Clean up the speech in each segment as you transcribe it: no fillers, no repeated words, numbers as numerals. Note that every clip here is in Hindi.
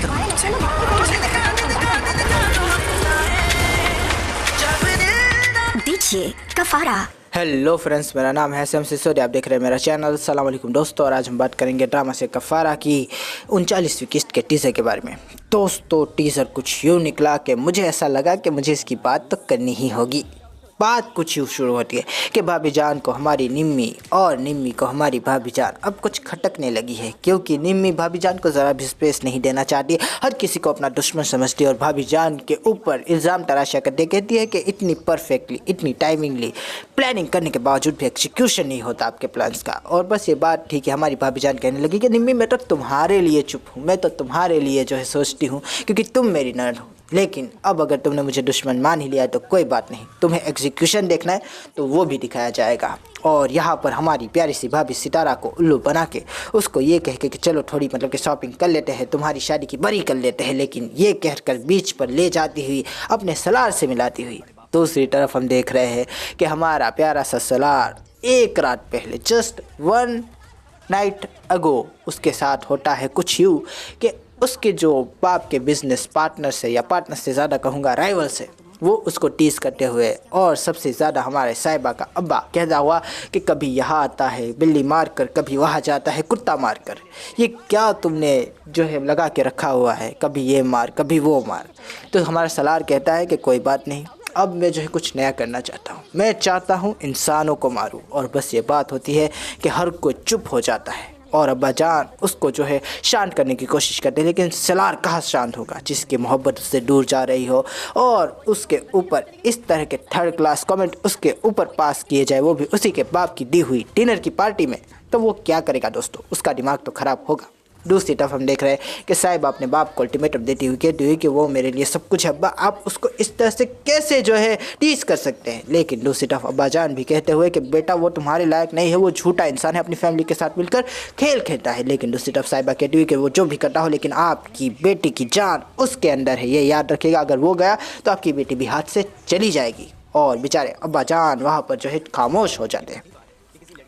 डीजे कफारा। हेलो फ्रेंड्स, मेरा नाम है सैम सिसोदिया, आप देख रहे हैं मेरा चैनल। अस्सलाम वालेकुम दोस्तों, और आज हम बात करेंगे ड्रामा से कफारा की 39वीं किस्त के टीज़र के बारे में। दोस्तों, टीज़र कुछ यूँ निकला कि मुझे ऐसा लगा कि मुझे इसकी बात तो करनी ही होगी। बात कुछ यूँ शुरू होती है कि भाभी जान को हमारी निम्मी और निम्मी को हमारी भाभी जान अब कुछ खटकने लगी है, क्योंकि निम्मी भाभी जान को ज़रा भी स्पेस नहीं देना चाहती, हर किसी को अपना दुश्मन समझती है और भाभी जान के ऊपर इल्ज़ाम तराशा करते कहती है कि इतनी परफेक्टली, इतनी टाइमिंगली प्लानिंग करने के बावजूद भी एग्जीक्यूशन नहीं होता आपके प्लान्स का। और बस ये बात ठीक है, हमारी भाभी जान कहने लगी कि निम्मी मैं तो तुम्हारे लिए चुप हूँ, मैं तो तुम्हारे लिए जो है सोचती हूँ, क्योंकि तुम मेरी ननद हो। लेकिन अब अगर तुमने मुझे दुश्मन मान ही लिया है तो कोई बात नहीं, तुम्हें एग्जीक्यूशन देखना है तो वो भी दिखाया जाएगा। और यहाँ पर हमारी प्यारी सी भाभी सितारा को उल्लू बना के उसको ये कह के कि चलो थोड़ी मतलब कि शॉपिंग कर लेते हैं, तुम्हारी शादी की बरी कर लेते हैं, लेकिन ये कहकर बीच पर ले जाती हुई अपने सलार से मिलाती हुई। दूसरी तरफ हम देख रहे हैं कि हमारा प्यारा सा सलार एक रात पहले, जस्ट 1 नाइट अगो, उसके साथ होता है कुछ यूँ कि उसके जो बाप के बिजनेस पार्टनर से, या पार्टनर से ज़्यादा कहूँगा राइवल से, वो उसको टीज़ करते हुए, और सबसे ज़्यादा हमारे साहिबा का अब्बा कहता हुआ कि कभी यहाँ आता है बिल्ली मार कर, कभी वहाँ जाता है कुत्ता मार कर, ये क्या तुमने जो है लगा के रखा हुआ है, कभी ये मार कभी वो मार। तो हमारा सलार कहता है कि कोई बात नहीं, अब मैं जो है कुछ नया करना चाहता हूँ, मैं चाहता हूँ इंसानों को मारूँ। और बस ये बात होती है कि हर कोई चुप हो जाता है और अब्बा जान उसको जो है शांत करने की कोशिश करते हैं, लेकिन सलार कहाँ शांत होगा जिसकी मोहब्बत उससे दूर जा रही हो, और उसके ऊपर इस तरह के थर्ड क्लास कमेंट उसके ऊपर पास किए जाए, वो भी उसी के बाप की दी हुई डिनर की पार्टी में, तो वो क्या करेगा दोस्तों, उसका दिमाग तो ख़राब होगा। दूसरी तरफ हम देख रहे हैं कि साहिबा अपने बाप को अल्टीमेटम देती हुई कहती हुई कि वो मेरे लिए सब कुछ है अब्बा, आप उसको इस तरह से कैसे जो है टीज कर सकते हैं। लेकिन दूसरी तरफ अब्बा जान भी कहते हुए कि बेटा वो तुम्हारे लायक नहीं है, वो झूठा इंसान है, अपनी फैमिली के साथ मिलकर खेल खेलता है। लेकिन दूसरी तरफ साहिबा कहती हुई कि वो जो भी करता हो, लेकिन आपकी बेटी की जान उसके अंदर है, ये याद रखिएगा, अगर वो गया तो आपकी बेटी भी हाथ से चली जाएगी। और बेचारे अब्बा जान वहाँ पर जो है खामोश हो जाते हैं।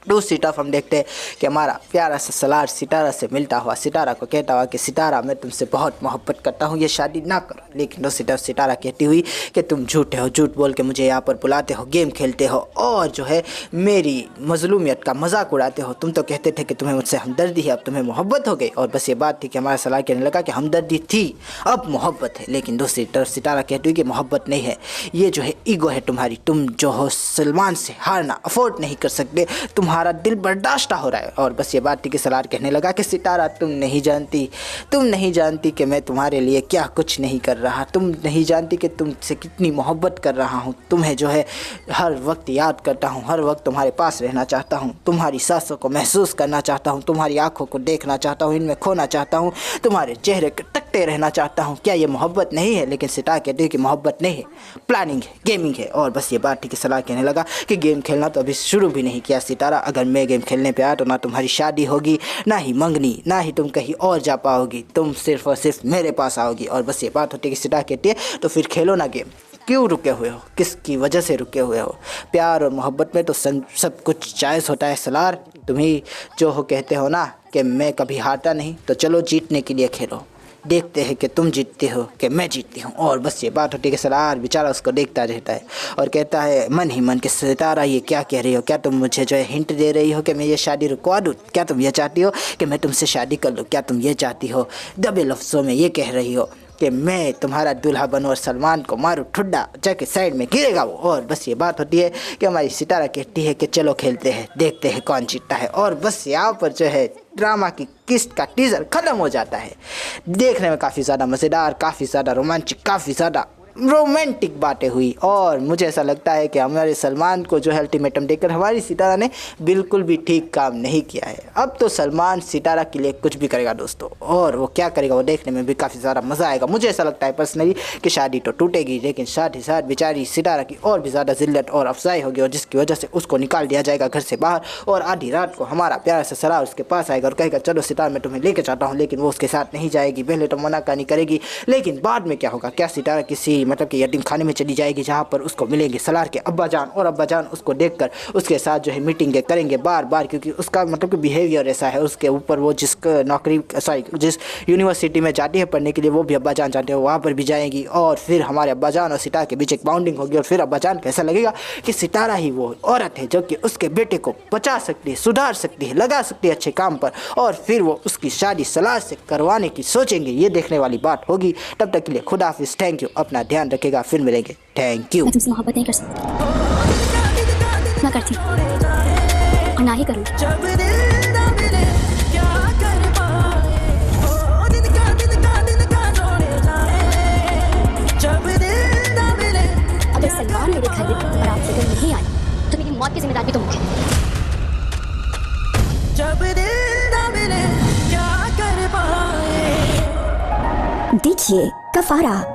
दूसरी तरफ हम देखते हैं कि हमारा प्यारा सा सलार सितारा से मिलता हुआ सितारा को कहता हुआ कि सितारा मैं तुमसे बहुत मोहब्बत करता हूँ, ये शादी ना करो। लेकिन दूसरी तरफ सितारा कहती हुई कि तुम झूठे हो, झूठ बोल के मुझे यहाँ पर बुलाते हो, गेम खेलते हो और जो है मेरी मजलूमियत का मजाक उड़ाते हो। तुम तो कहते थे कि तुम्हें मुझसे हमदर्दी है, अब तुम्हें मोहब्बत हो गई। और बस ये बात थी कि हमारा सलार कहने लगा कि हमदर्दी थी, अब मोहब्बत है। लेकिन दूसरी तरफ सितारा कहती हुई कि मोहब्बत नहीं है, ये जो है ईगो है तुम्हारी, तुम जो हो सलमान से हारना अफोर्ड नहीं कर सकते, तुम्हारा दिल बर्दाश्त हो रहा है। और बस ये बात थी कि सलार कहने लगा कि सितारा तुम नहीं जानती कि मैं तुम्हारे लिए क्या कुछ नहीं कर रहा, तुम नहीं जानती कि तुमसे कितनी मोहब्बत कर रहा हूँ, तुम्हें जो है हर वक्त याद करता हूँ, हर वक्त तुम्हारे पास रहना चाहता हूँ, तुम्हारी सांसों को महसूस करना चाहता हूँ, तुम्हारी आंखों को देखना चाहता हूँ, इनमें खोना चाहता हूँ, तुम्हारे चेहरे के तकते रहना चाहता हूँ। क्या ये मोहब्बत नहीं है? लेकिन सितारा कहती है कि मोहब्बत नहीं है, प्लानिंग है, गेमिंग है। और बस ये बात थी कि सलार कहने लगा कि गेम खेलना तो अभी शुरू भी नहीं किया सितारा, अगर मैं गेम खेलने पे आया तो ना तुम्हारी शादी होगी, ना ही मंगनी, ना ही तुम कहीं और जा पाओगी, तुम सिर्फ और सिर्फ मेरे पास आओगी। और बस ये बात होती है कि सितारा कहती है तो फिर खेलो ना गेम, क्यों रुके हुए हो, किसकी वजह से रुके हुए हो? प्यार और मोहब्बत में तो सब कुछ जायज़ होता है सलार, तुम्ही जो हो कहते हो ना कि मैं कभी हारता नहीं, तो चलो जीतने के लिए खेलो, देखते हैं कि तुम जीतते हो कि मैं जीतती हूँ। और बस ये बात होती है कि सलार बेचारा उसको देखता रहता है और कहता है मन ही मन कि सितारा ये क्या कह रही हो, क्या तुम मुझे जो है हिंट दे रही हो कि मैं ये शादी रुकवा दूँ? क्या तुम ये चाहती हो कि मैं तुमसे शादी कर लूँ? क्या तुम ये चाहती हो, दबे लफ्ज़ों में ये कह रही हो कि मैं तुम्हारा दूल्हा बनूं और सलमान को मारूं ठुड्डा, जाके साइड में गिरेगा वो? और बस ये बात होती है कि हमारी सितारा कहती है कि चलो खेलते हैं, देखते हैं कौन जीतता है। और बस यहाँ पर जो है ड्रामा की किस्त का टीज़र ख़त्म हो जाता है। देखने में काफ़ी ज़्यादा मज़ेदार, काफ़ी ज़्यादा रोमांचक, काफ़ी ज़्यादा रोमांटिक बातें हुई। और मुझे ऐसा लगता है कि हमारे सलमान को जो है अल्टीमेटम देकर हमारी सितारा ने बिल्कुल भी ठीक काम नहीं किया है। अब तो सलमान सितारा के लिए कुछ भी करेगा दोस्तों, और वो क्या करेगा वो देखने में भी काफ़ी ज़्यादा मज़ा आएगा। मुझे ऐसा लगता है पर्सनली कि शादी तो टूटेगी, लेकिन साथ ही साथ बेचारी सितारा की और भी ज़्यादा जिल्लत और अफजाई होगी, और जिसकी वजह से उसको निकाल दिया जाएगा घर से बाहर, और आधी रात को हमारा प्यारा सा सलार उसके पास आएगा और कहेगा चलो सितारा मैं तुम्हें लेके जाता हूँ, लेकिन वो उसके साथ नहीं जाएगी। पहले तो मना करनी करेगी, लेकिन बाद में क्या होगा? क्या सितारा किसी किसी मतलब कि यतीम खाने में चली जाएगी, जहाँ पर उसको मिलेंगे सलार के अब्बा जान, और अब्बा जान उसको देखकर उसके साथ जो है मीटिंगें करेंगे बार बार, क्योंकि उसका मतलब कि बिहेवियर ऐसा है। उसके ऊपर वो जिस नौकरी जिस यूनिवर्सिटी में जाती है पढ़ने के लिए, वो भी अब्बा जान जानते हैं, वहाँ पर भी जाएंगी। और फिर हमारे अब्बा जान और सितारा के बीच एक बाउंडिंग होगी, और फिर अब्बा जान को ऐसा लगेगा कि सितारा ही वो औरत है जो कि उसके बेटे को बचा सकती है, सुधार सकती है, लगा सकती है अच्छे काम पर, और फिर वो उसकी शादी सलार से करवाने की सोचेंगे। ये देखने वाली बात होगी। तब तक के लिए खुदा हाफिज, थैंक यू, अपना ध्यान रखेगा, फिर मिलेंगे, थैंक यू। मैं तुमसे मोहब्बत नहीं कर सकती, ना करती और ना ही करूँ। अगर सलमान मेरे घर में बारात लेकर नहीं आई तो मेरी मौत की जिम्मेदारी भी तुम है। दीजिए कफारा।